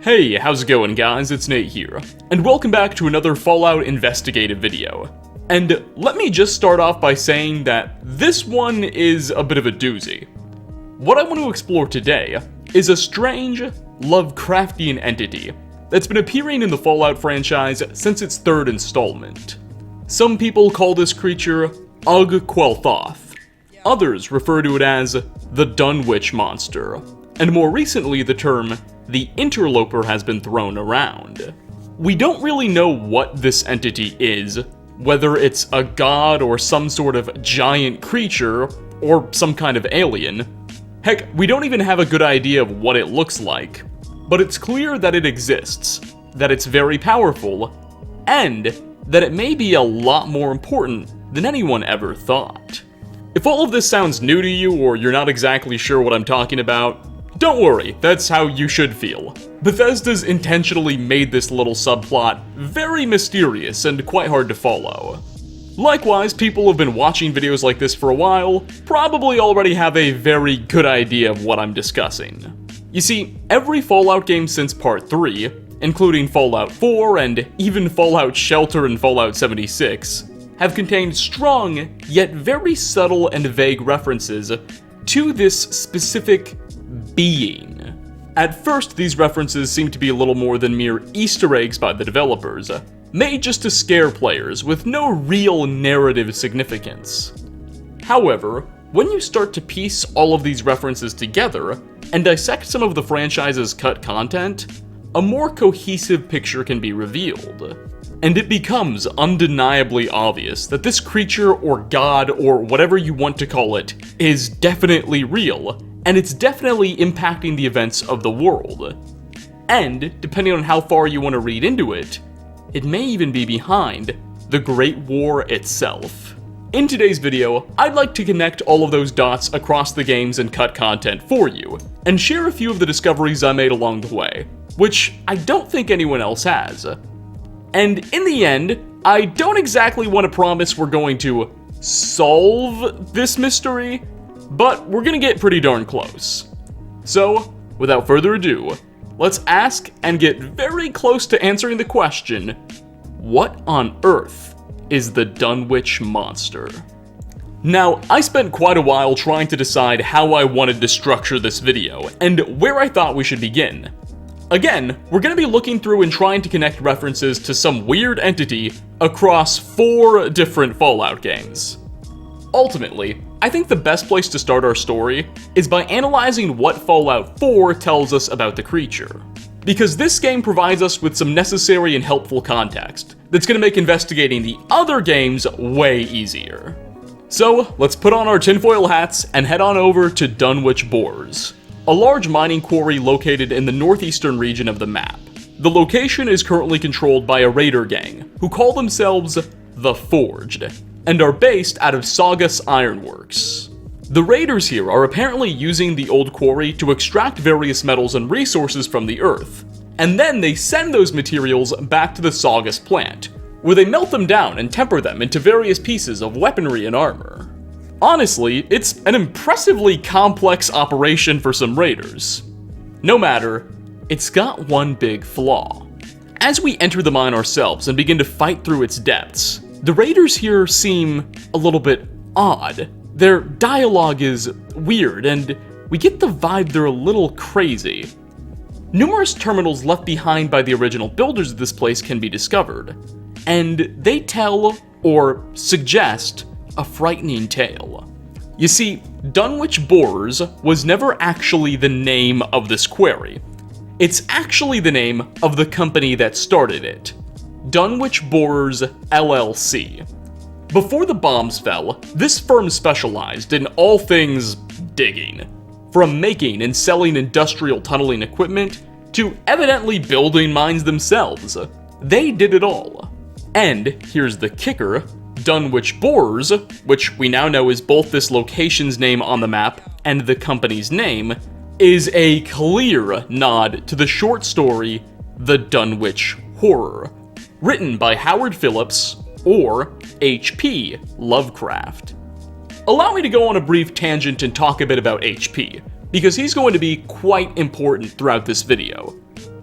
Hey, how's it going guys? It's Nate here, and welcome back to another Fallout investigative video. And let me just start off by saying that this one is a bit of a doozy. What I want to explore today is a strange, Lovecraftian entity that's been appearing in the Fallout franchise since its third installment. Some people call this creature Ug-Qualtoth. Others refer to it as the Dunwich Monster, and more recently the term the Interloper has been thrown around. We don't really know what this entity is, whether it's a god or some sort of giant creature, or some kind of alien. Heck, we don't even have a good idea of what it looks like, but it's clear that it exists, that it's very powerful, and that it may be a lot more important than anyone ever thought. If all of this sounds new to you or you're not exactly sure what I'm talking about, don't worry, that's how you should feel. Bethesda's intentionally made this little subplot very mysterious and quite hard to follow. Likewise, people who've been watching videos like this for a while probably already have a very good idea of what I'm discussing. You see, every Fallout game since Part 3, including Fallout 4 and even Fallout Shelter and Fallout 76, have contained strong, yet very subtle and vague references to this specific being. At first, these references seem to be a little more than mere Easter eggs by the developers, made just to scare players with no real narrative significance. However, when you start to piece all of these references together and dissect some of the franchise's cut content, a more cohesive picture can be revealed. And it becomes undeniably obvious that this creature or god or whatever you want to call it is definitely real, and it's definitely impacting the events of the world. And, depending on how far you want to read into it, it may even be behind the Great War itself. In today's video, I'd like to connect all of those dots across the games and cut content for you, and share a few of the discoveries I made along the way, which I don't think anyone else has. And in the end, I don't exactly want to promise we're going to solve this mystery, but we're gonna get pretty darn close. So, without further ado, let's ask and get very close to answering the question, what on earth is the Dunwich Monster? Now, I spent quite a while trying to decide how I wanted to structure this video, and where I thought we should begin. Again, we're gonna be looking through and trying to connect references to some weird entity across 4 different Fallout games. Ultimately, I think the best place to start our story is by analyzing what Fallout 4 tells us about the creature. Because this game provides us with some necessary and helpful context that's gonna make investigating the other games way easier. So, let's put on our tinfoil hats and head on over to Dunwich Borers, a large mining quarry located in the northeastern region of the map. The location is currently controlled by a raider gang, who call themselves the Forged, and are based out of Saugus Ironworks. The raiders here are apparently using the old quarry to extract various metals and resources from the earth, and then they send those materials back to the Saugus plant, where they melt them down and temper them into various pieces of weaponry and armor. Honestly, it's an impressively complex operation for some raiders. No matter, it's got one big flaw. As we enter the mine ourselves and begin to fight through its depths, the raiders here seem a little bit odd. Their dialogue is weird, and we get the vibe they're a little crazy. Numerous terminals left behind by the original builders of this place can be discovered, and they tell, or suggest, a frightening tale. You see, Dunwich Borers was never actually the name of this quarry. It's actually the name of the company that started it, Dunwich Borers LLC. Before the bombs fell, this firm specialized in all things digging, from making and selling industrial tunneling equipment to evidently building mines themselves. They did it all. And here's the kicker, Dunwich Borers, which we now know is both this location's name on the map and the company's name, is a clear nod to the short story The Dunwich Horror, written by Howard Phillips, or H.P. Lovecraft. Allow me to go on a brief tangent and talk a bit about H.P., because he's going to be quite important throughout this video.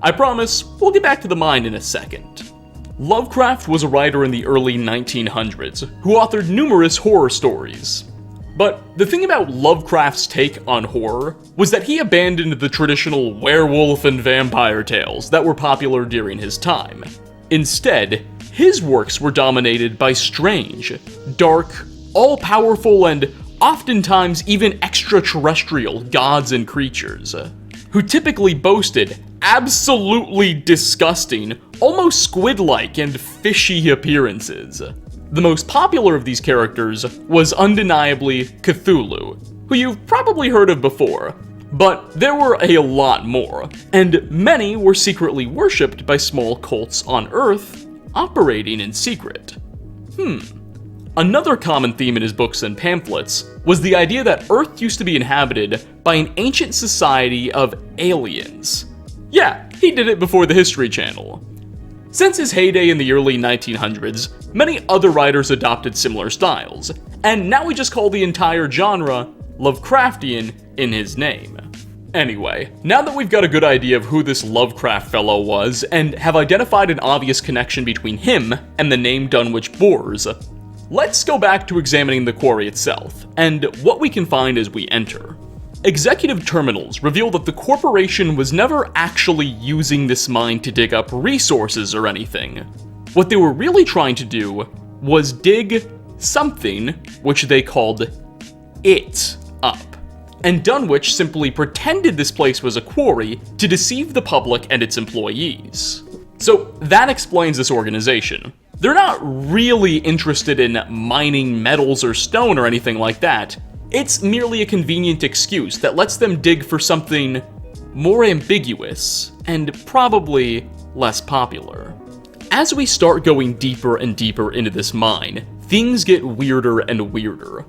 I promise, we'll get back to the mine in a second. Lovecraft was a writer in the early 1900s who authored numerous horror stories. But the thing about Lovecraft's take on horror was that he abandoned the traditional werewolf and vampire tales that were popular during his time. Instead, his works were dominated by strange, dark, all-powerful, and oftentimes even extraterrestrial gods and creatures, who typically boasted absolutely disgusting, almost squid-like and fishy appearances. The most popular of these characters was undeniably Cthulhu, who you've probably heard of before, but there were a lot more, and many were secretly worshipped by small cults on Earth, operating in secret. Another common theme in his books and pamphlets was the idea that Earth used to be inhabited by an ancient society of aliens. Yeah, he did it before the History Channel. Since his heyday in the early 1900s, many other writers adopted similar styles, and now we just call the entire genre Lovecraftian in his name. Anyway, now that we've got a good idea of who this Lovecraft fellow was, and have identified an obvious connection between him and the name Dunwich Borers, let's go back to examining the quarry itself, and what we can find as we enter. Executive terminals reveal that the corporation was never actually using this mine to dig up resources or anything. What they were really trying to do was dig something, which they called it, up. And Dunwich simply pretended this place was a quarry to deceive the public and its employees. So that explains this organization. They're not really interested in mining metals or stone or anything like that. It's merely a convenient excuse that lets them dig for something more ambiguous and probably less popular. As we start going deeper and deeper into this mine, things get weirder and weirder.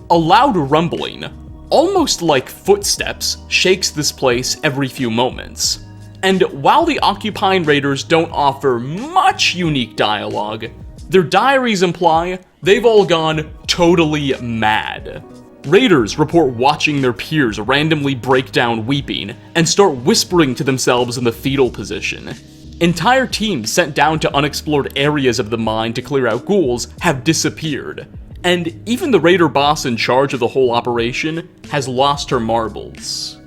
A loud rumbling, almost like footsteps, shakes this place every few moments. And while the occupying raiders don't offer much unique dialogue, their diaries imply they've all gone totally mad. Raiders report watching their peers randomly break down weeping and start whispering to themselves in the fetal position. Entire teams sent down to unexplored areas of the mine to clear out ghouls have disappeared, and even the raider boss in charge of the whole operation has lost her marbles.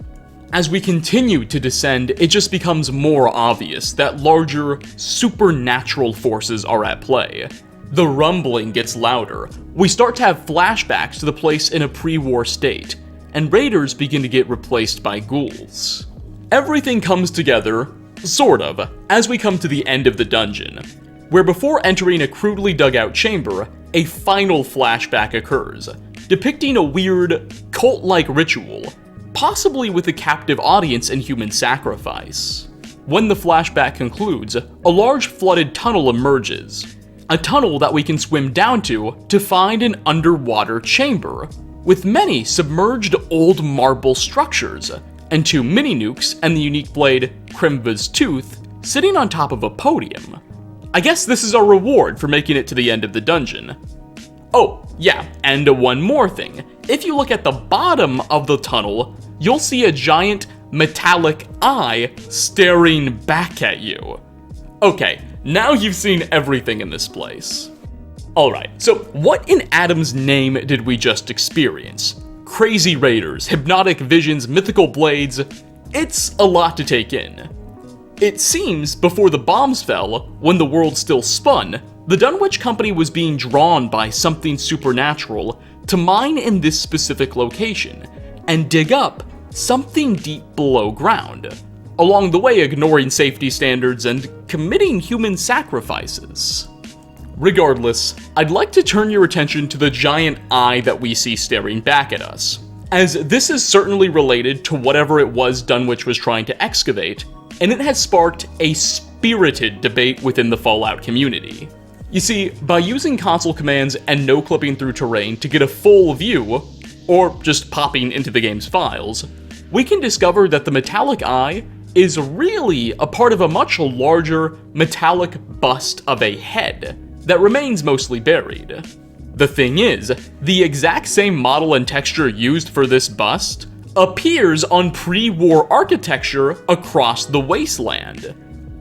As we continue to descend, it just becomes more obvious that larger, supernatural forces are at play. The rumbling gets louder, we start to have flashbacks to the place in a pre-war state, and raiders begin to get replaced by ghouls. Everything comes together, sort of, as we come to the end of the dungeon, where before entering a crudely dug out chamber, a final flashback occurs, depicting a weird, cult-like ritual, possibly with a captive audience and human sacrifice. When the flashback concludes, a large flooded tunnel emerges. A tunnel that we can swim down to find an underwater chamber, with many submerged old marble structures, and 2 mini-nukes and the unique blade Krimva's Tooth sitting on top of a podium. I guess this is our reward for making it to the end of the dungeon. Oh, yeah, and one more thing. If you look at the bottom of the tunnel, you'll see a giant metallic eye staring back at you. Okay, now you've seen everything in this place. Alright, so what in Adam's name did we just experience? Crazy raiders, hypnotic visions, mythical blades. It's a lot to take in. It seems, before the bombs fell, when the world still spun, the Dunwich Company was being drawn by something supernatural to mine in this specific location, and dig up something deep below ground, along the way ignoring safety standards and committing human sacrifices. Regardless, I'd like to turn your attention to the giant eye that we see staring back at us, as this is certainly related to whatever it was Dunwich was trying to excavate, and it has sparked a spirited debate within the Fallout community. You see, by using console commands and no-clipping through terrain to get a full view, or just popping into the game's files, we can discover that the metallic eye is really a part of a much larger metallic bust of a head that remains mostly buried. The thing is, the exact same model and texture used for this bust appears on pre-war architecture across the wasteland.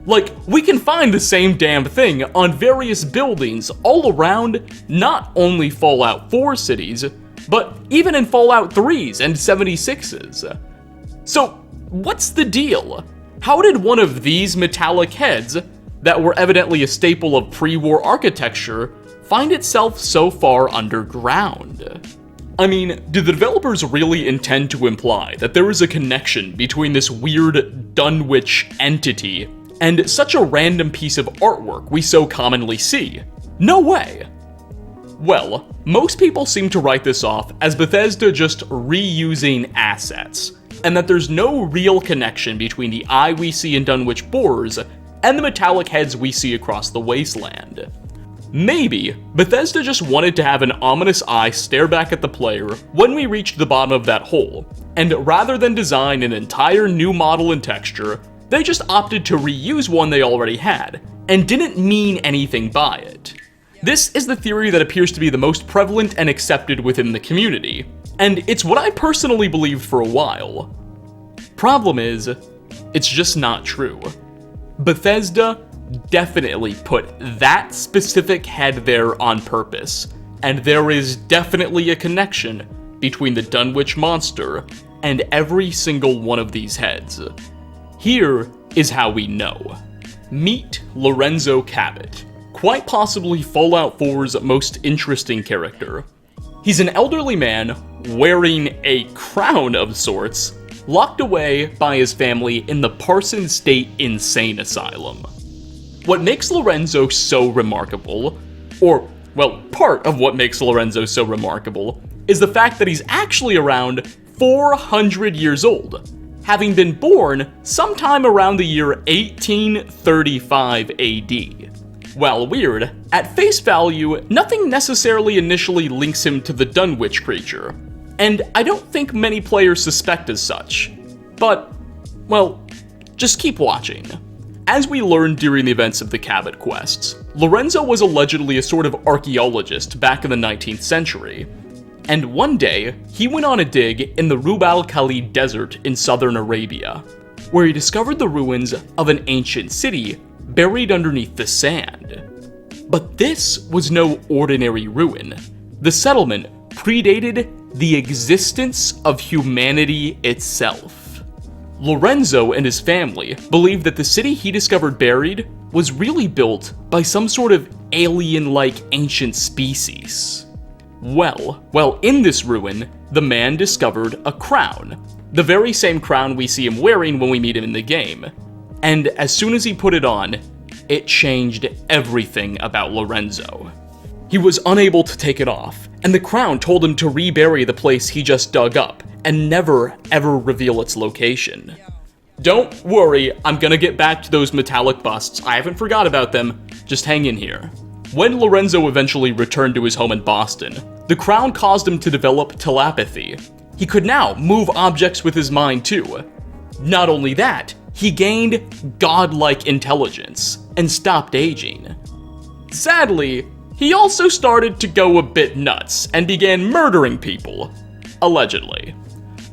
Like, we can find the same damn thing on various buildings all around not only Fallout 4 cities, but even in Fallout 3's and 76's. So, what's the deal? How did one of these metallic heads, that were evidently a staple of pre-war architecture, find itself so far underground? I mean, do the developers really intend to imply that there is a connection between this weird Dunwich entity and such a random piece of artwork we so commonly see? No way! Well, most people seem to write this off as Bethesda just reusing assets, and that there's no real connection between the eye we see in Dunwich Borers and the metallic heads we see across the wasteland. Maybe Bethesda just wanted to have an ominous eye stare back at the player when we reached the bottom of that hole, and rather than design an entire new model and texture, they just opted to reuse one they already had, and didn't mean anything by it. This is the theory that appears to be the most prevalent and accepted within the community, and it's what I personally believed for a while. Problem is, it's just not true. Bethesda definitely put that specific head there on purpose, and there is definitely a connection between the Dunwich Monster and every single one of these heads. Here is how we know. Meet Lorenzo Cabot, quite possibly Fallout 4's most interesting character. He's an elderly man wearing a crown of sorts, locked away by his family in the Parson State Insane Asylum. What makes Lorenzo so remarkable, or, well, part of what makes Lorenzo so remarkable, is the fact that he's actually around 400 years old, having been born sometime around the year 1835 AD. While weird, at face value, nothing necessarily initially links him to the Dunwich creature, and I don't think many players suspect as such. But, well, just keep watching. As we learned during the events of the Cabot quests, Lorenzo was allegedly a sort of archaeologist back in the 19th century, and one day, he went on a dig in the Rub al-Khali desert in southern Arabia, where he discovered the ruins of an ancient city buried underneath the sand. But this was no ordinary ruin. The settlement predated the existence of humanity itself. Lorenzo and his family believed that the city he discovered buried was really built by some sort of alien-like ancient species. Well, in this ruin, the man discovered a crown, the very same crown we see him wearing when we meet him in the game. And as soon as he put it on, it changed everything about Lorenzo. He was unable to take it off, and the crown told him to rebury the place he just dug up, and never ever reveal its location. Don't worry, I'm gonna get back to those metallic busts, I haven't forgot about them, just hang in here. When Lorenzo eventually returned to his home in Boston, the crown caused him to develop telepathy. He could now move objects with his mind too. Not only that, he gained godlike intelligence and stopped aging. Sadly, he also started to go a bit nuts and began murdering people, allegedly.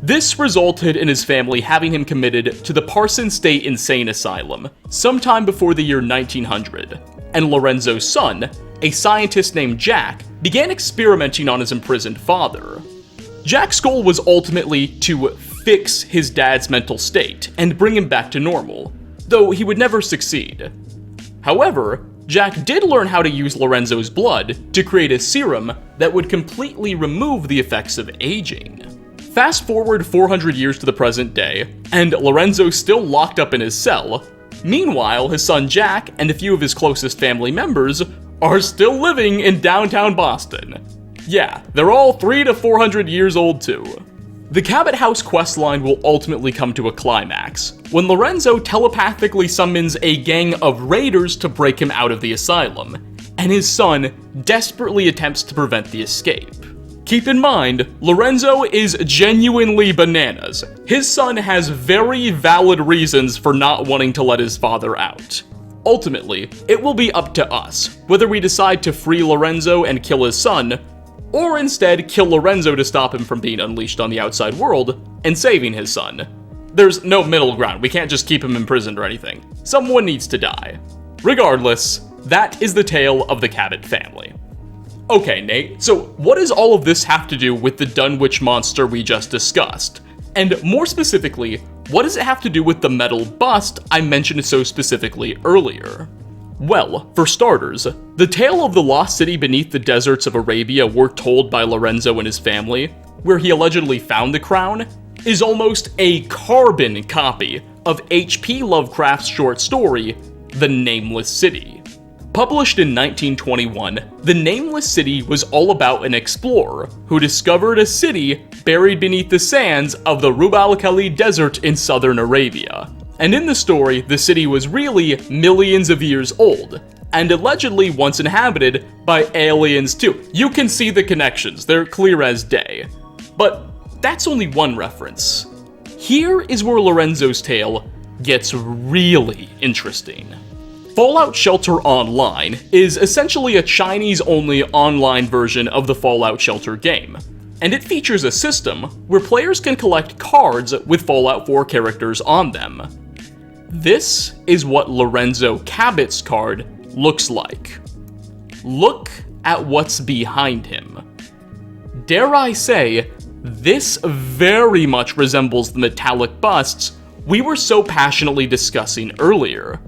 This resulted in his family having him committed to the Parson State Insane Asylum sometime before the year 1900, and Lorenzo's son, a scientist named Jack, began experimenting on his imprisoned father. Jack's goal was ultimately to fix his dad's mental state and bring him back to normal, though he would never succeed. However, Jack did learn how to use Lorenzo's blood to create a serum that would completely remove the effects of aging. Fast forward 400 years to the present day, and Lorenzo's still locked up in his cell. Meanwhile, his son Jack and a few of his closest family members are still living in downtown Boston. Yeah, they're all 300 to 400 years old too. The Cabot House questline will ultimately come to a climax, when Lorenzo telepathically summons a gang of raiders to break him out of the asylum, and his son desperately attempts to prevent the escape. Keep in mind, Lorenzo is genuinely bananas. His son has very valid reasons for not wanting to let his father out. Ultimately, it will be up to us whether we decide to free Lorenzo and kill his son, or instead kill Lorenzo to stop him from being unleashed on the outside world and saving his son. There's no middle ground, we can't just keep him imprisoned or anything. Someone needs to die. Regardless, that is the tale of the Cabot family. Okay, Nate, so what does all of this have to do with the Dunwich Monster we just discussed? And more specifically, what does it have to do with the metal bust I mentioned so specifically earlier? Well, for starters, the tale of the lost city beneath the deserts of Arabia we're told by Lorenzo and his family, where he allegedly found the crown, is almost a carbon copy of H.P. Lovecraft's short story, The Nameless City. Published in 1921, The Nameless City was all about an explorer who discovered a city buried beneath the sands of the Rub al-Khali Desert in southern Arabia. And in the story, the city was really millions of years old, and allegedly once inhabited by aliens too. You can see the connections, they're clear as day. But that's only one reference. Here is where Lorenzo's tale gets really interesting. Fallout Shelter Online is essentially a Chinese-only online version of the Fallout Shelter game, and it features a system where players can collect cards with Fallout 4 characters on them. This is what Lorenzo Cabot's card looks like. Look at what's behind him. Dare I say, this very much resembles the metallic busts we were so passionately discussing earlier.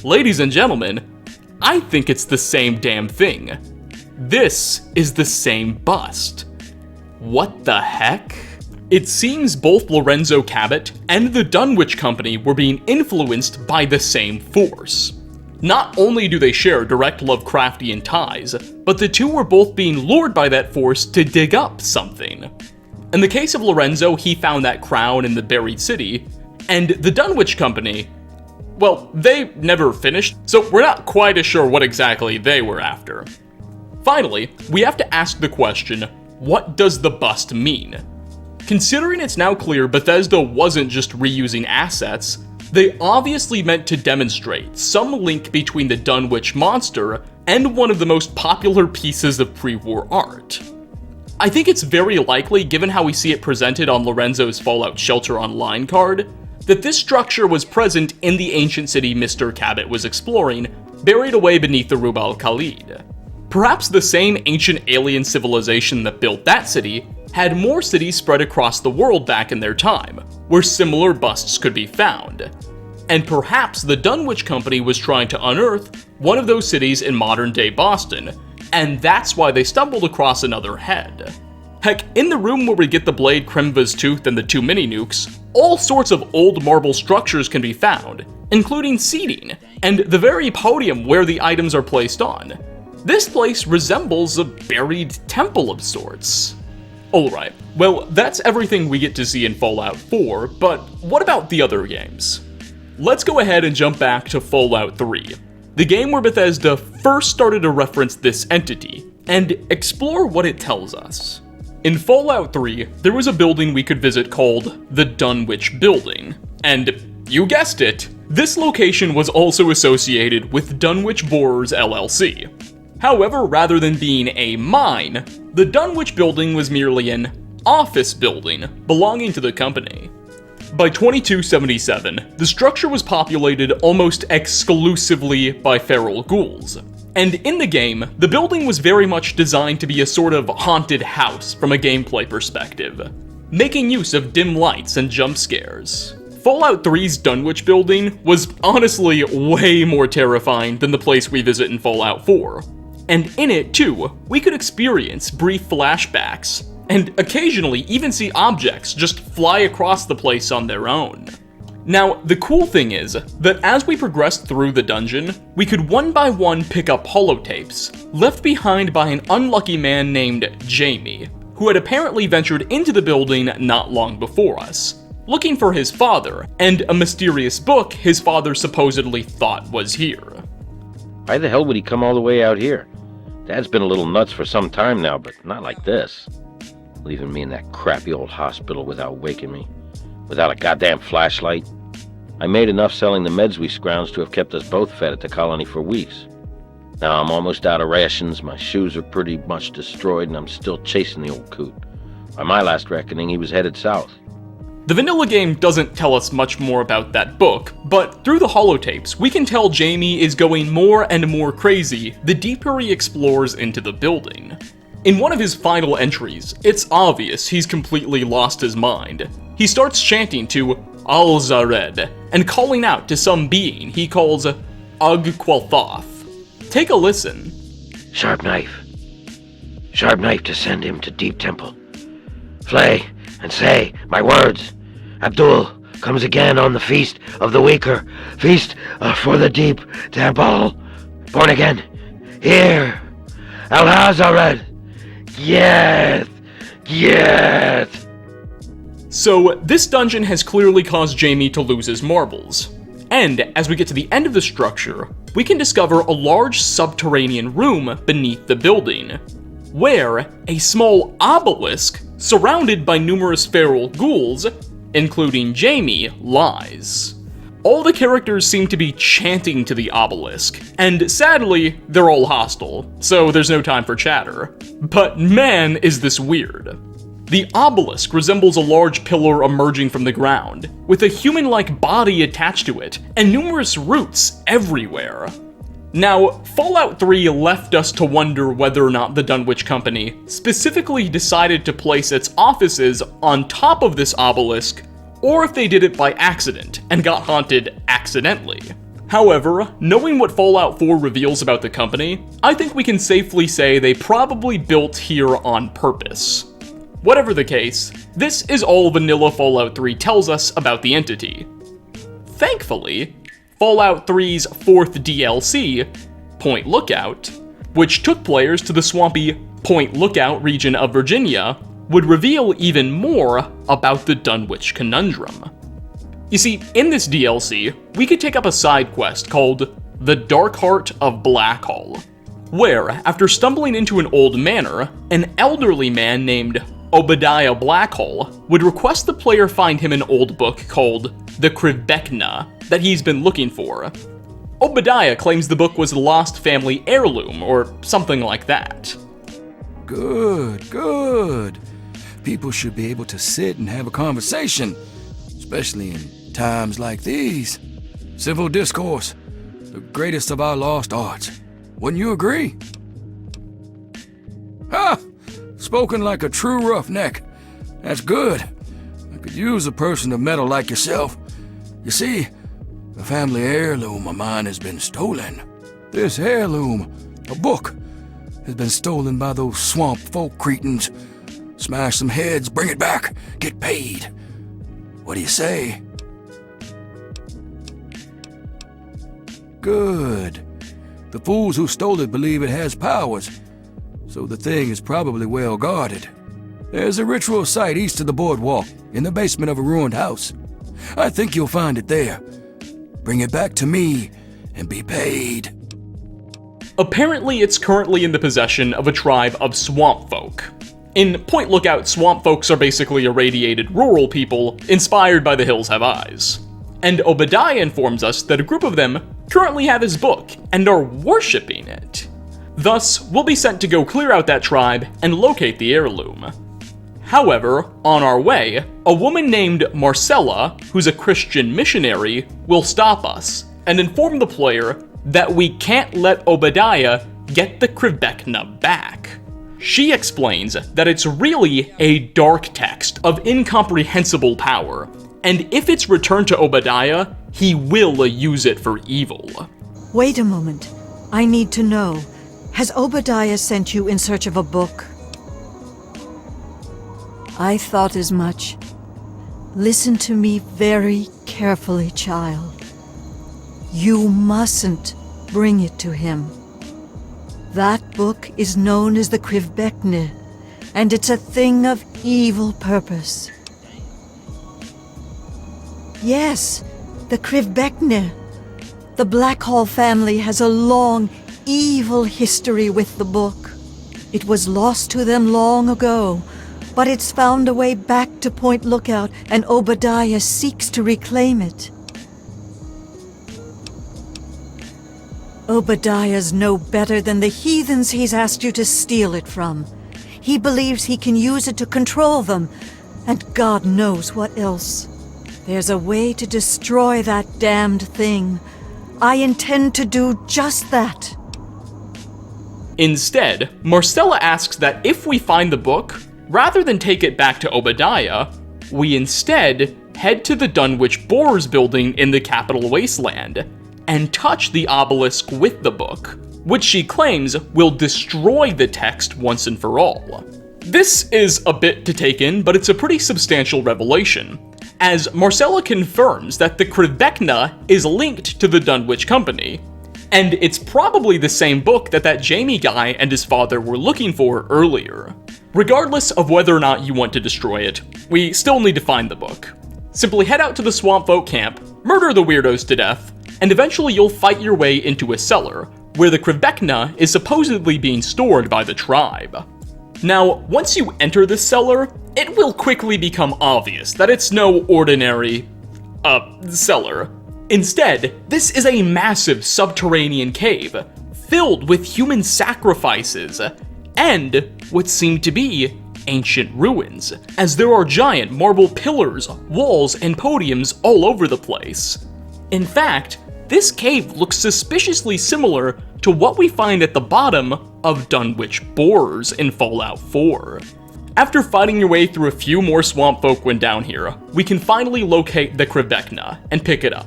Ladies and gentlemen, I think it's the same damn thing. This is the same bust. What the heck? It seems both Lorenzo Cabot and the Dunwich Company were being influenced by the same force. Not only do they share direct Lovecraftian ties, but the two were both being lured by that force to dig up something. In the case of Lorenzo, he found that crown in the buried city, and the Dunwich Company, well, they never finished, so we're not quite as sure what exactly they were after. Finally, we have to ask the question, what does the bust mean? Considering it's now clear Bethesda wasn't just reusing assets, they obviously meant to demonstrate some link between the Dunwich Monster and one of the most popular pieces of pre-war art. I think it's very likely, given how we see it presented on Lorenzo's Fallout Shelter Online card, that this structure was present in the ancient city Mr. Cabot was exploring, buried away beneath the Rub al-Khali. Perhaps the same ancient alien civilization that built that city had more cities spread across the world back in their time, where similar busts could be found. And perhaps the Dunwich Company was trying to unearth one of those cities in modern-day Boston, and that's why they stumbled across another head. Heck, in the room where we get the blade Kremva's tooth and the two mini-nukes, all sorts of old marble structures can be found, including seating, and the very podium where the items are placed on. This place resembles a buried temple of sorts. Alright, well, that's everything we get to see in Fallout 4, but what about the other games? Let's go ahead and jump back to Fallout 3, the game where Bethesda first started to reference this entity, and explore what it tells us. In Fallout 3, there was a building we could visit called the Dunwich Building, and you guessed it, this location was also associated with Dunwich Borers LLC. However, rather than being a mine, the Dunwich Building was merely an office building belonging to the company. By 2277, the structure was populated almost exclusively by feral ghouls. And in the game, the building was very much designed to be a sort of haunted house from a gameplay perspective, making use of dim lights and jump scares. Fallout 3's Dunwich Building was honestly way more terrifying than the place we visit in Fallout 4. And in it, too, we could experience brief flashbacks, and occasionally even see objects just fly across the place on their own. Now, the cool thing is that as we progressed through the dungeon, we could one by one pick up holotapes, left behind by an unlucky man named Jamie, who had apparently ventured into the building not long before us, looking for his father, and a mysterious book his father supposedly thought was here. Why the hell would he come all the way out here? Dad's been a little nuts for some time now, but not like this. Leaving me in that crappy old hospital without waking me, without a goddamn flashlight. I made enough selling the meds we scrounged to have kept us both fed at the colony for weeks. Now I'm almost out of rations, my shoes are pretty much destroyed, and I'm still chasing the old coot. By my last reckoning, he was headed south. The vanilla game doesn't tell us much more about that book, but through the holotapes, we can tell Jamie is going more and more crazy the deeper he explores into the building. In one of his final entries, it's obvious he's completely lost his mind. He starts chanting to Al-Zared and calling out to some being he calls Ug-Qualtoth. Take a listen. Sharp knife. Sharp knife to send him to deep temple. Flay and say my words. Abdul comes again on the feast of the weaker. Feast for the deep temple. Born again. Here. Al-Zared. Yes. Yes. So, this dungeon has clearly caused Jamie to lose his marbles. And, as we get to the end of the structure, we can discover a large subterranean room beneath the building, where a small obelisk, surrounded by numerous feral ghouls, including Jamie, lies. All the characters seem to be chanting to the obelisk, and sadly, they're all hostile, so there's no time for chatter. But man, is this weird. The obelisk resembles a large pillar emerging from the ground, with a human-like body attached to it, and numerous roots everywhere. Now, Fallout 3 left us to wonder whether or not the Dunwich Company specifically decided to place its offices on top of this obelisk, or if they did it by accident and got haunted accidentally. However, knowing what Fallout 4 reveals about the company, I think we can safely say they probably built here on purpose. Whatever the case, this is all vanilla Fallout 3 tells us about the entity. Thankfully, Fallout 3's fourth DLC, Point Lookout, which took players to the swampy Point Lookout region of Virginia, would reveal even more about the Dunwich Conundrum. You see, in this DLC, we could take up a side quest called The Dark Heart of Blackhall, where, after stumbling into an old manor, an elderly man named Obadiah Blackhall would request the player find him an old book called The Krivbekna that he's been looking for. Obadiah claims the book was the lost family heirloom, or something like that. Good, good. People should be able to sit and have a conversation, especially in times like these. Civil discourse, the greatest of our lost arts. Wouldn't you agree? Ha! Spoken like a true roughneck. That's good. I could use a person of metal like yourself. You see, the family heirloom of mine has been stolen. This heirloom, a book, has been stolen by those swamp folk cretins. Smash some heads, bring it back, get paid. What do you say? Good. The fools who stole it believe it has powers, so the thing is probably well guarded. There's a ritual site east of the boardwalk, in the basement of a ruined house. I think you'll find it there. Bring it back to me, and be paid. Apparently, it's currently in the possession of a tribe of swamp folk. In Point Lookout, swamp folks are basically irradiated rural people inspired by The Hills Have Eyes. And Obadiah informs us that a group of them currently have his book and are worshipping it. Thus, we'll be sent to go clear out that tribe and locate the heirloom. However, on our way, a woman named Marcella, who's a Christian missionary, will stop us and inform the player that we can't let Obadiah get the Krivbekna back. She explains that it's really a dark text of incomprehensible power, and if it's returned to Obadiah, he will use it for evil. Wait a moment. I need to know. Has Obadiah sent you in search of a book? I thought as much. Listen to me very carefully, child. You mustn't bring it to him. That book is known as the Krivbekna, and it's a thing of evil purpose. Yes, the Krivbekna. The Blackhall family has a long, evil history with the book. It was lost to them long ago, but it's found a way back to Point Lookout, and Obadiah seeks to reclaim it. Obadiah's no better than the heathens he's asked you to steal it from. He believes he can use it to control them, and God knows what else. There's a way to destroy that damned thing. I intend to do just that. Instead, Marcella asks that if we find the book, rather than take it back to Obadiah, we instead head to the Dunwich Borers building in the Capital Wasteland and touch the obelisk with the book, which she claims will destroy the text once and for all. This is a bit to take in, but it's a pretty substantial revelation, as Marcella confirms that the Krivekna is linked to the Dunwich Company, and it's probably the same book that Jamie guy and his father were looking for earlier. Regardless of whether or not you want to destroy it, we still need to find the book. Simply head out to the Swamp Folk camp, murder the weirdos to death, and eventually you'll fight your way into a cellar, where the Krivekna is supposedly being stored by the tribe. Now, once you enter this cellar, it will quickly become obvious that it's no ordinary, cellar. Instead, this is a massive subterranean cave, filled with human sacrifices, and what seem to be ancient ruins, as there are giant marble pillars, walls, and podiums all over the place. In fact, this cave looks suspiciously similar to what we find at the bottom of Dunwich Borers in Fallout 4. After fighting your way through a few more swamp folk when down here, we can finally locate the Krivekna and pick it up.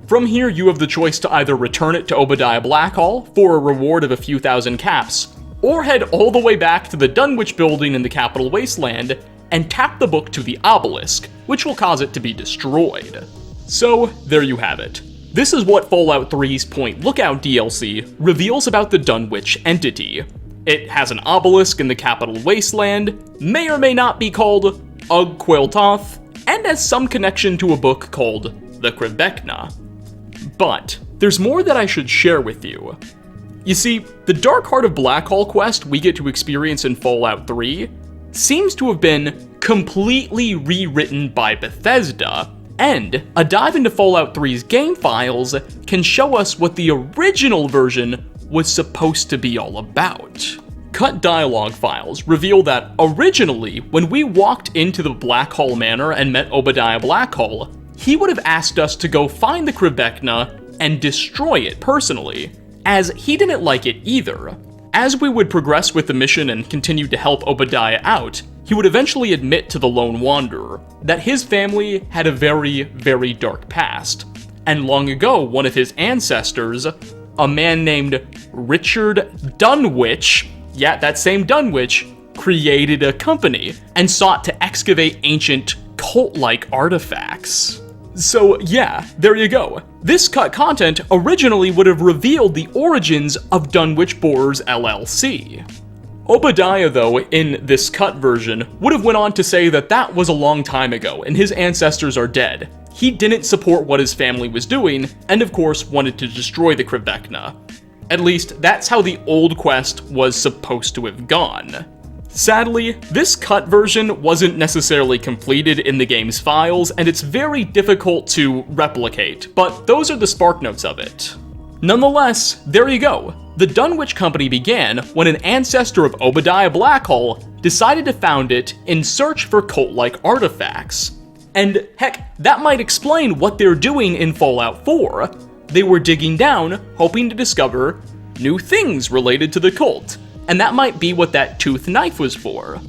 From here, you have the choice to either return it to Obadiah Blackhall for a reward of a few thousand caps, or head all the way back to the Dunwich Building in the Capital Wasteland and tap the book to the obelisk, which will cause it to be destroyed. So, there you have it. This is what Fallout 3's Point Lookout DLC reveals about the Dunwich entity. It has an obelisk in the Capital Wasteland, may or may not be called Ug-Qualtoth, and has some connection to a book called The Krivekna. But there's more that I should share with you. You see, the Dark Heart of Blackhall quest we get to experience in Fallout 3 seems to have been completely rewritten by Bethesda, and a dive into Fallout 3's game files can show us what the original version was supposed to be all about. Cut dialogue files reveal that originally, when we walked into the Blackhall Manor and met Obadiah Blackhall, he would have asked us to go find the Krivekna and destroy it personally, as he didn't like it either. As we would progress with the mission and continue to help Obadiah out, he would eventually admit to the Lone Wanderer that his family had a very, very dark past, and long ago one of his ancestors, a man named Richard Dunwich, yeah, that same Dunwich, created a company and sought to excavate ancient cult-like artifacts. So yeah, there you go. This cut content originally would have revealed the origins of Dunwich Borers LLC. Obadiah, though, in this cut version, would have went on to say that that was a long time ago and his ancestors are dead. He didn't support what his family was doing, and of course wanted to destroy the Krivekna. At least, that's how the old quest was supposed to have gone. Sadly, this cut version wasn't necessarily completed in the game's files, and it's very difficult to replicate, but those are the spark notes of it. Nonetheless, there you go. The Dunwich Company began when an ancestor of Obadiah Blackhall decided to found it in search for cult-like artifacts. And heck, that might explain what they're doing in Fallout 4. They were digging down, hoping to discover new things related to the cult, and that might be what that tooth knife was for.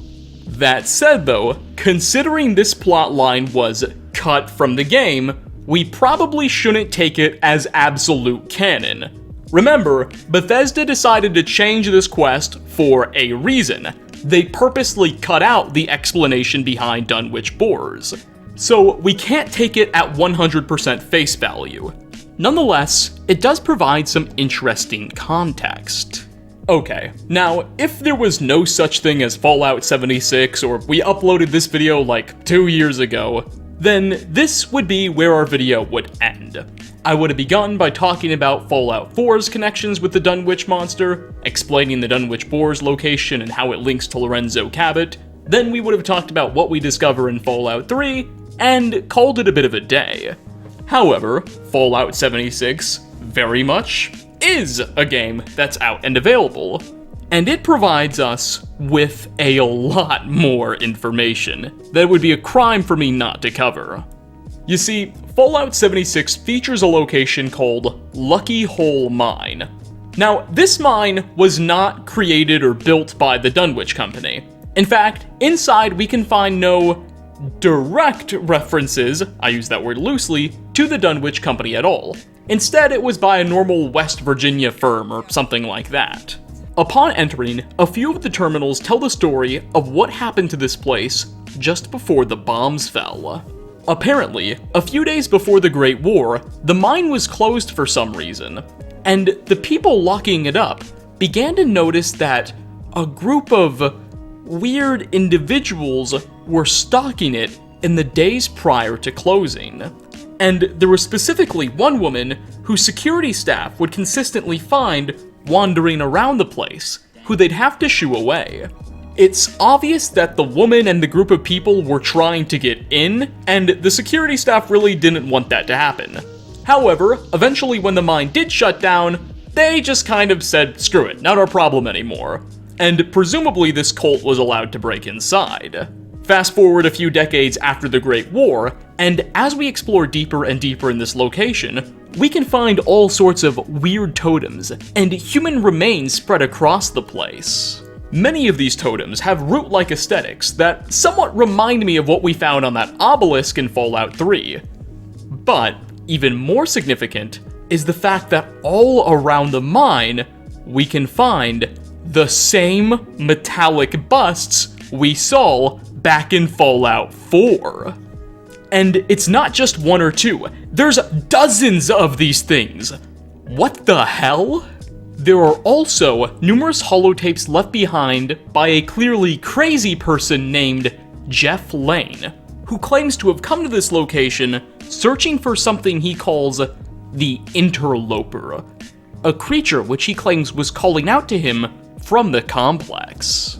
That said though, considering this plotline was cut from the game, we probably shouldn't take it as absolute canon. Remember, Bethesda decided to change this quest for a reason. They purposely cut out the explanation behind Dunwich Borers. So we can't take it at 100% face value. Nonetheless, it does provide some interesting context. Okay, now, if there was no such thing as Fallout 76, or we uploaded this video like 2 years ago, then this would be where our video would end. I would have begun by talking about Fallout 4's connections with the Dunwich Monster, explaining the Dunwich Borers location and how it links to Lorenzo Cabot, then we would have talked about what we discover in Fallout 3, and called it a bit of a day. However, Fallout 76 very much is a game that's out and available, and it provides us with a lot more information that it would be a crime for me not to cover. You see, Fallout 76 features a location called Lucky Hole Mine. Now, this mine was not created or built by the Dunwich Company. In fact, inside we can find no direct references, I use that word loosely, to the Dunwich Company at all. Instead, it was by a normal West Virginia firm or something like that. Upon entering, a few of the terminals tell the story of what happened to this place just before the bombs fell. Apparently, a few days before the Great War, the mine was closed for some reason, and the people locking it up began to notice that a group of weird individuals were stalking it in the days prior to closing. And there was specifically one woman whose security staff would consistently find wandering around the place, who they'd have to shoo away. It's obvious that the woman and the group of people were trying to get in, and the security staff really didn't want that to happen. However, eventually when the mine did shut down, they just kind of said, screw it, not our problem anymore. And presumably this cult was allowed to break inside. Fast forward a few decades after the Great War, and as we explore deeper and deeper in this location, we can find all sorts of weird totems and human remains spread across the place. Many of these totems have root-like aesthetics that somewhat remind me of what we found on that obelisk in Fallout 3. But even more significant is the fact that all around the mine, we can find the same metallic busts we saw back in Fallout 4. And it's not just one or two, there's dozens of these things. What the hell? There are also numerous holotapes left behind by a clearly crazy person named Jeff Lane, who claims to have come to this location searching for something he calls the Interloper, a creature which he claims was calling out to him from the complex.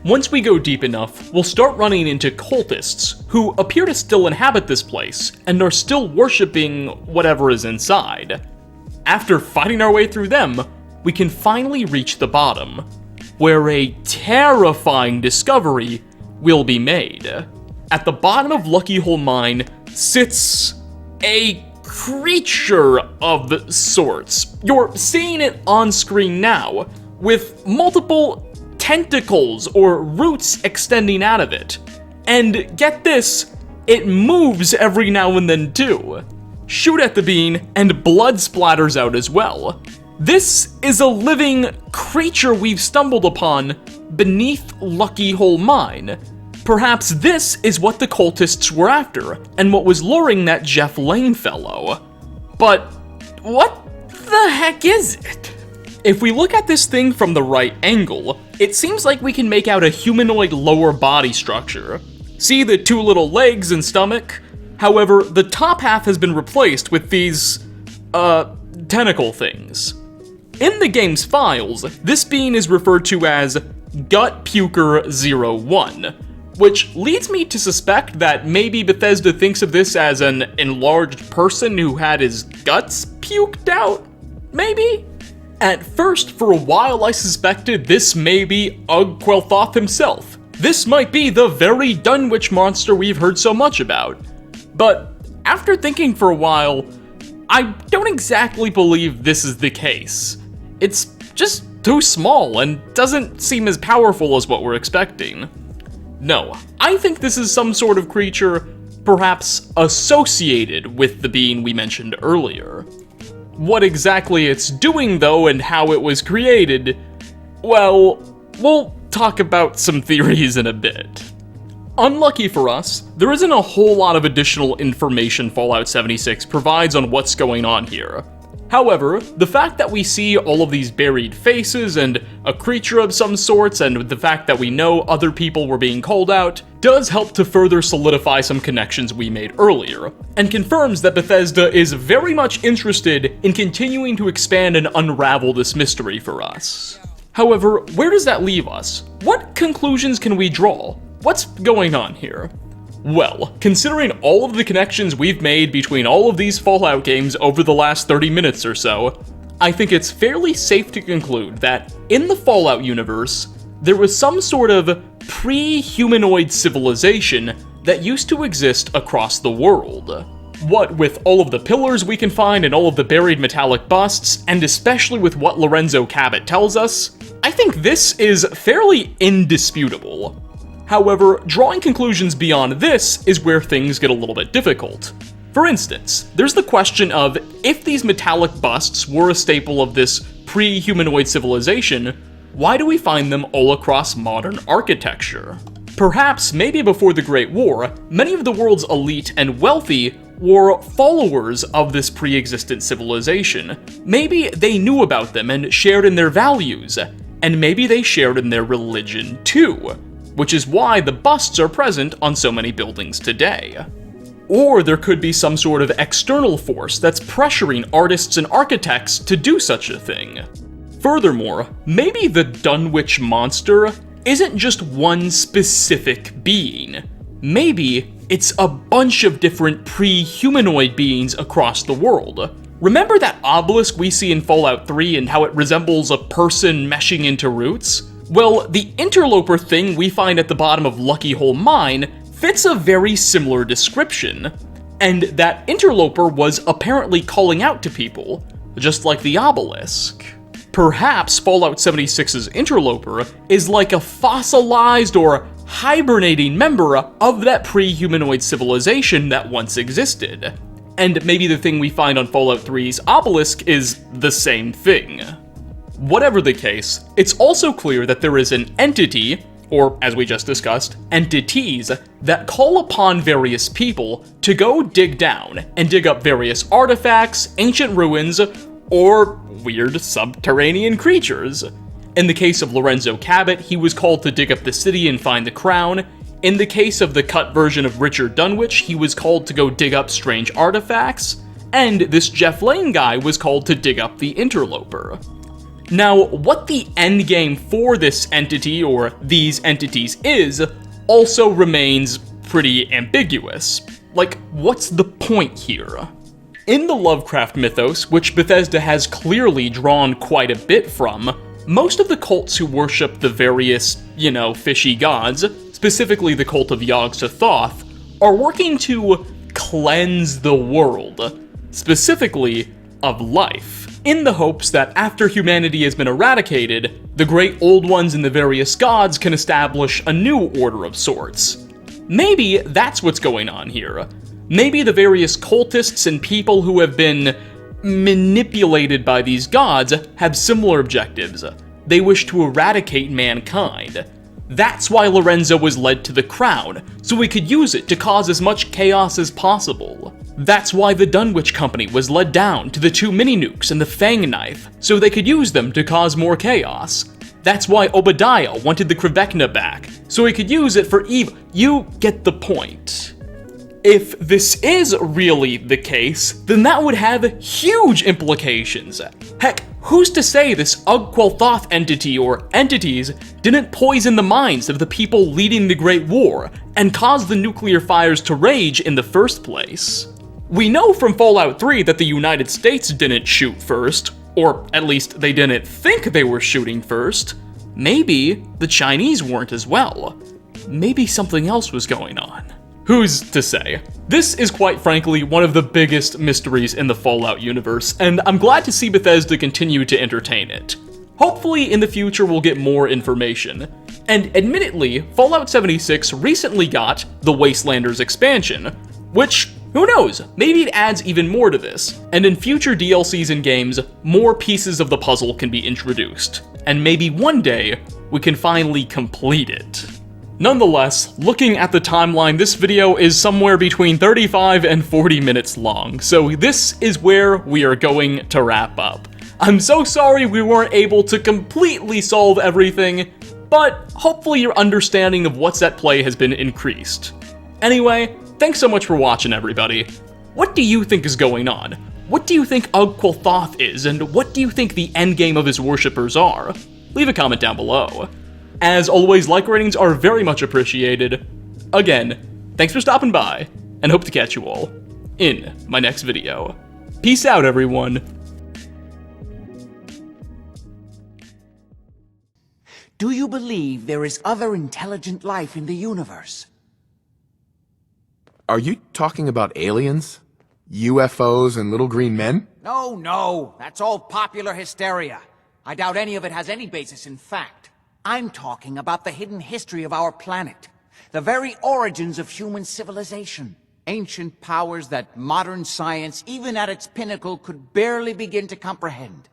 Once we go deep enough, we'll start running into cultists, who appear to still inhabit this place, and are still worshipping whatever is inside. After fighting our way through them, we can finally reach the bottom, where a terrifying discovery will be made. At the bottom of Lucky Hole Mine sits a creature of sorts. You're seeing it on screen now, with multiple tentacles or roots extending out of it. And get this, it moves every now and then too. Shoot at the bean, and blood splatters out as well. This is a living creature we've stumbled upon beneath Lucky Hole Mine. Perhaps this is what the cultists were after, and what was luring that Jeff Lane fellow. But what the heck is it? If we look at this thing from the right angle, it seems like we can make out a humanoid lower body structure. See the two little legs and stomach? However, the top half has been replaced with these, tentacle things. In the game's files, this being is referred to as Gut Puker 01, which leads me to suspect that maybe Bethesda thinks of this as an enlarged person who had his guts puked out? Maybe? At first, for a while I suspected this may be Ug-Qualtoth himself. This might be the very Dunwich Monster we've heard so much about. But after thinking for a while, I don't exactly believe this is the case. It's just too small and doesn't seem as powerful as what we're expecting. No, I think this is some sort of creature, perhaps associated with the being we mentioned earlier. What exactly it's doing though and how it was created, well, we'll talk about some theories in a bit. Unlucky for us, there isn't a whole lot of additional information Fallout 76 provides on what's going on here. However, the fact that we see all of these buried faces and a creature of some sorts, and the fact that we know other people were being called out, does help to further solidify some connections we made earlier, and confirms that Bethesda is very much interested in continuing to expand and unravel this mystery for us. However, where does that leave us? What conclusions can we draw? What's going on here? Well, considering all of the connections we've made between all of these Fallout games over the last 30 minutes or so, I think it's fairly safe to conclude that in the Fallout universe, there was some sort of pre-humanoid civilization that used to exist across the world. What with all of the pillars we can find and all of the buried metallic busts, and especially with what Lorenzo Cabot tells us, I think this is fairly indisputable. However, drawing conclusions beyond this is where things get a little bit difficult. For instance, there's the question of if these metallic busts were a staple of this pre-humanoid civilization, why do we find them all across modern architecture? Perhaps, maybe before the Great War, many of the world's elite and wealthy were followers of this pre-existent civilization. Maybe they knew about them and shared in their values, and maybe they shared in their religion too, which is why the busts are present on so many buildings today. Or there could be some sort of external force that's pressuring artists and architects to do such a thing. Furthermore, maybe the Dunwich Monster isn't just one specific being. Maybe it's a bunch of different pre-humanoid beings across the world. Remember that obelisk we see in Fallout 3 and how it resembles a person meshing into roots? Well, the Interloper thing we find at the bottom of Lucky Hole Mine fits a very similar description. And that Interloper was apparently calling out to people, just like the obelisk. Perhaps Fallout 76's Interloper is like a fossilized or hibernating member of that pre-humanoid civilization that once existed. And maybe the thing we find on Fallout 3's obelisk is the same thing. Whatever the case, it's also clear that there is an entity, or as we just discussed, entities, that call upon various people to go dig down and dig up various artifacts, ancient ruins, or weird subterranean creatures. In the case of Lorenzo Cabot, he was called to dig up the city and find the crown. In the case of the cut version of Richard Dunwich, he was called to go dig up strange artifacts. And this Jeff Lane guy was called to dig up the Interloper. Now, what the endgame for this entity, or these entities, is, also remains pretty ambiguous. Like, what's the point here? In the Lovecraft mythos, which Bethesda has clearly drawn quite a bit from, most of the cults who worship the various, fishy gods, specifically the cult of Ug-Qualtoth, are working to cleanse the world, specifically of life, in the hopes that after humanity has been eradicated, the great old ones and the various gods can establish a new order of sorts. Maybe that's what's going on here. Maybe the various cultists and people who have been manipulated by these gods have similar objectives. They wish to eradicate mankind. That's why Lorenzo was led to the crown, so he could use it to cause as much chaos as possible. That's why the Dunwich Company was led down to the 2 mini-nukes and the Fang Knife, so they could use them to cause more chaos. That's why Obadiah wanted the Krivekna back, so he could use it for evil. You get the point. If this is really the case, then that would have huge implications. Heck, who's to say this Ug-Qualtoth entity or entities didn't poison the minds of the people leading the Great War and cause the nuclear fires to rage in the first place? We know from Fallout 3 that the United States didn't shoot first, or at least they didn't think they were shooting first. Maybe the Chinese weren't as well. Maybe something else was going on. Who's to say? This is quite frankly one of the biggest mysteries in the Fallout universe, and I'm glad to see Bethesda continue to entertain it. Hopefully in the future we'll get more information. And admittedly, Fallout 76 recently got the Wastelanders expansion, which, who knows, maybe it adds even more to this, and in future DLCs and games, more pieces of the puzzle can be introduced, and maybe one day, we can finally complete it. Nonetheless, looking at the timeline, this video is somewhere between 35 and 40 minutes long, so this is where we are going to wrap up. I'm so sorry we weren't able to completely solve everything, but hopefully your understanding of what's at play has been increased. Anyway, thanks so much for watching, everybody. What do you think is going on? What do you think Ug-Qualtoth is, and what do you think the endgame of his worshippers are? Leave a comment down below. As always, like ratings are very much appreciated. Again, thanks for stopping by, and hope to catch you all in my next video. Peace out, everyone. Do you believe there is other intelligent life in the universe? Are you talking about aliens? UFOs and little green men? No, that's all popular hysteria. I doubt any of it has any basis in fact. I'm talking about the hidden history of our planet. The very origins of human civilization. Ancient powers that modern science, even at its pinnacle, could barely begin to comprehend.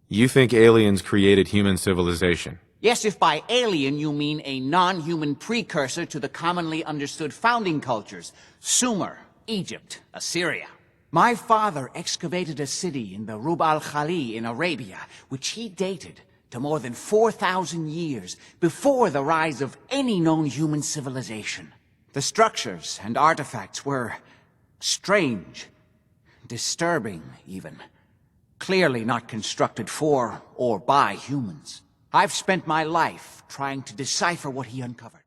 You think aliens created human civilization? Yes, if by alien you mean a non-human precursor to the commonly understood founding cultures. Sumer, Egypt, Assyria. My father excavated a city in the Rub al-Khali in Arabia, which he dated to more than 4,000 years before the rise of any known human civilization. The structures and artifacts were strange, disturbing even. Clearly not constructed for or by humans. I've spent my life trying to decipher what he uncovered.